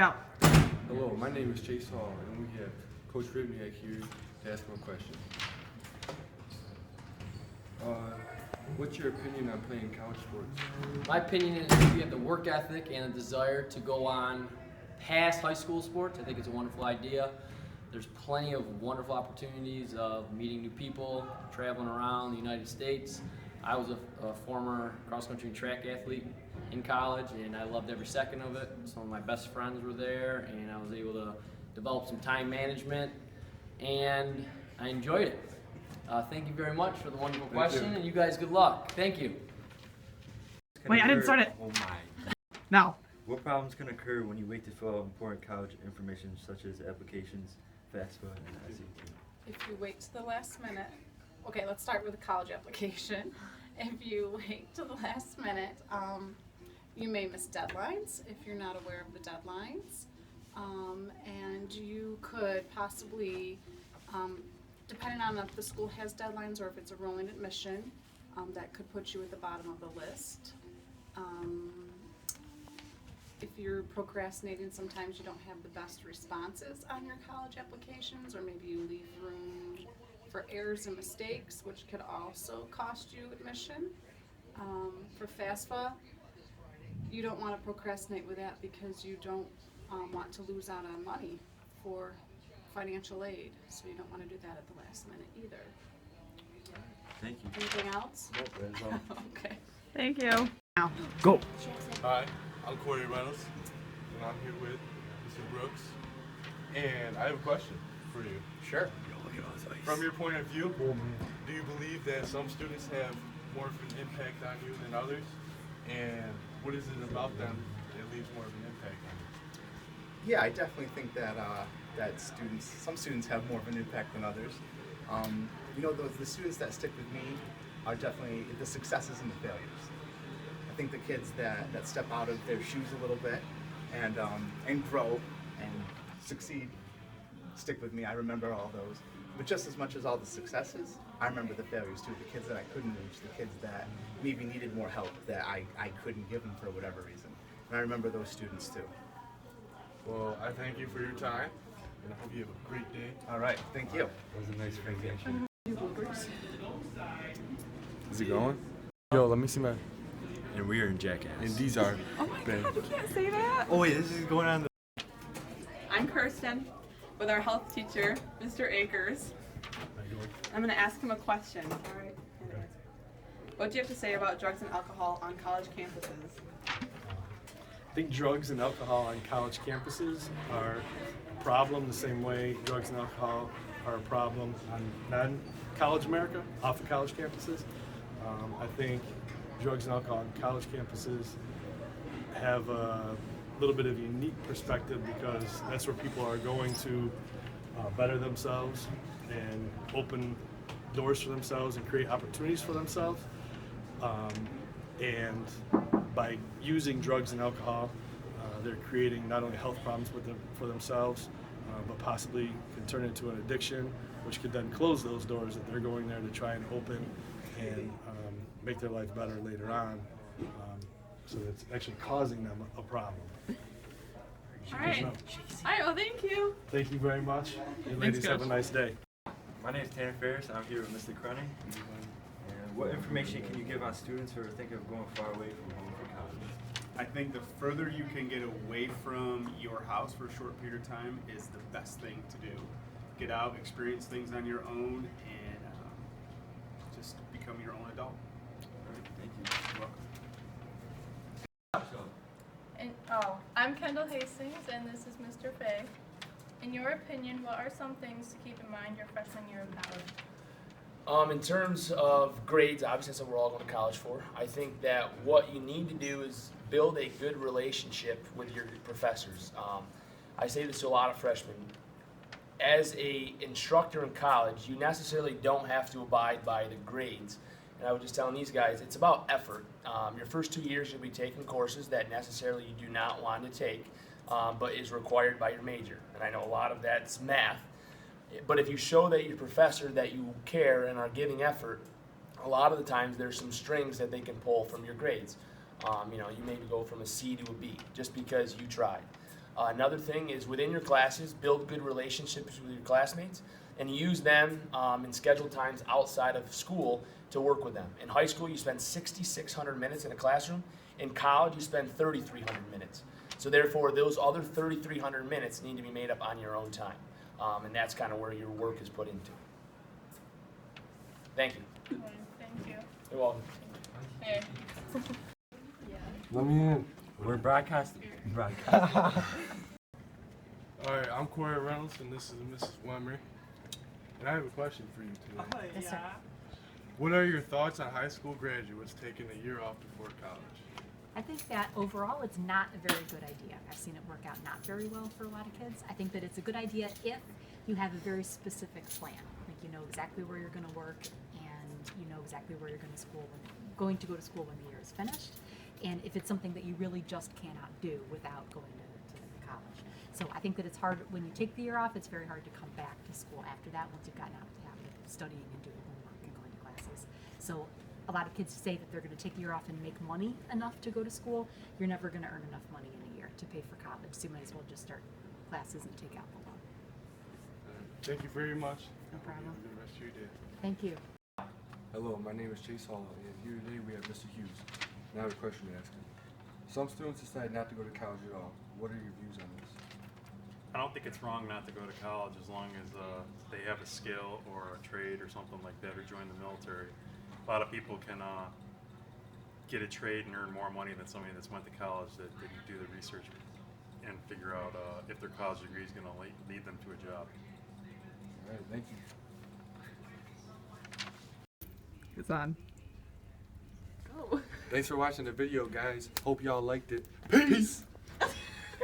Go. Hello, my name is Chase Hall, and we have Coach Readiness here to ask him a question. What's your opinion on playing college sports? My opinion is if you have the work ethic and the desire to go on past high school sports, I think it's a wonderful idea. There's plenty of wonderful opportunities of meeting new people, traveling around the United States. I was a former cross-country and track athlete in college, and I loved every second of it. Some of my best friends were there, and I was able to develop some time management, and I enjoyed it. Thank you very much for the wonderful question, and you guys good luck. Thank you. Wait, I didn't start it. Oh my. No. What problems can occur when you wait to fill out important college information such as applications, FAFSA, and SAT? If you wait to the last minute, okay, let's start with a college application. If you wait to the last minute, you may miss deadlines if you're not aware of the deadlines. And you could possibly, depending on if the school has deadlines or if it's a rolling admission, that could put you at the bottom of the list. If you're procrastinating, sometimes you don't have the best responses on your college applications, or maybe you leave room for errors and mistakes, which could also cost you admission. For FAFSA, you don't want to procrastinate with that because you don't want to lose out on money for financial aid, so you don't want to do that at the last minute either. Thank you. Anything else? Nope, that's all. Okay. Thank you. Now, go. Hi, I'm Corey Reynolds, and I'm here with Mr. Brooks. And I have a question for you. Sure. From your point of view, do you believe that some students have more of an impact on you than others? And what is it about them that leaves more of an impact on you? Yeah, I definitely think that some students have more of an impact than others. The students that stick with me are definitely the successes and the failures. I think the kids that step out of their shoes a little bit and grow and succeed stick with me. I remember all those. But just as much as all the successes, I remember the failures too. The kids that I couldn't reach, the kids that maybe needed more help that I couldn't give them for whatever reason. And I remember those students too. Well, I thank you for your time, and I hope you have a great day. All right, thank you. That was a nice vacation. Is it going? Yo, let me see my. And we are in Jackass. And these are. Oh my God, you can't say that. Oh wait, this is going on I'm Kirsten with our health teacher, Mr. Akers. I'm going to ask him a question. All right. What do you have to say about drugs and alcohol on college campuses? I think drugs and alcohol on college campuses are a problem the same way drugs and alcohol are a problem on non-college America, off of college campuses. I think drugs and alcohol on college campuses have a little bit of a unique perspective because that's where people are going to better themselves and open doors for themselves and create opportunities for themselves. And by using drugs and alcohol, they're creating not only health problems for themselves, but possibly can turn into an addiction, which could then close those doors that they're going there to try and open and make their life better later on. So it's actually causing them a problem. All right. All right, well, thank you. Thank you very much. You ladies have a nice day. My name is Tanner Ferris. I'm here with Mr. Crunny. And what information can you give on students who are thinking of going far away from home for college? I think the further you can get away from your house for a short period of time is the best thing to do. Get out, experience things on your own, and just become your own adult. All right, thank you. You're welcome. I'm Kendall Hastings, and this is Mr. Fay. In your opinion, what are some things to keep in mind your freshman year of college? In terms of grades, obviously that's what we're all going to college for. I think that what you need to do is build a good relationship with your professors. I say this to a lot of freshmen. As a instructor in college, you necessarily don't have to abide by the grades. And I was just telling these guys, it's about effort. Your first 2 years you'll be taking courses that necessarily you do not want to take, but is required by your major. And I know a lot of that's math. But if you show that your professor that you care and are giving effort, a lot of the times there's some strings that they can pull from your grades. You maybe go from a C to a B just because you tried. Another thing is within your classes, build good relationships with your classmates and use them in scheduled times outside of school to work with them. In high school, you spend 6,600 minutes in a classroom. In college, you spend 3,300 minutes. So therefore, those other 3,300 minutes need to be made up on your own time. And that's kind of where your work is put into. Thank you. Thank you. You're welcome. Hey. Let me in. We're broadcasting. Alright, I'm Corey Reynolds and this is Mrs. Wemmer. And I have a question for you today. Yes, sir. What are your thoughts on high school graduates taking a year off before college? I think that overall it's not a very good idea. I've seen it work out not very well for a lot of kids. I think that it's a good idea if you have a very specific plan. Like you know exactly where you're going to work and you know exactly where you're going to go to school when the year is finished. And if it's something that you really just cannot do without going to college. So I think that it's hard, when you take the year off, it's very hard to come back to school after that once you've gotten out of the habit of studying and doing homework and going to classes. So a lot of kids say that they're going to take the year off and make money enough to go to school. You're never going to earn enough money in a year to pay for college, so you might as well just start classes and take out the loan. Thank you very much. No problem. Have a good rest of your day. Thank you. Hello, my name is Chase Hall, and here today we have Mr. Hughes. And I have a question to ask him. Some students decide not to go to college at all. What are your views on this? I don't think it's wrong not to go to college as long as they have a skill or a trade or something like that, or join the military. A lot of people can get a trade and earn more money than somebody that's went to college that didn't do the research and figure out if their college degree is going to lead them to a job. All right, thank you. It's on. Thanks for watching the video, guys. Hope y'all liked it. Peace!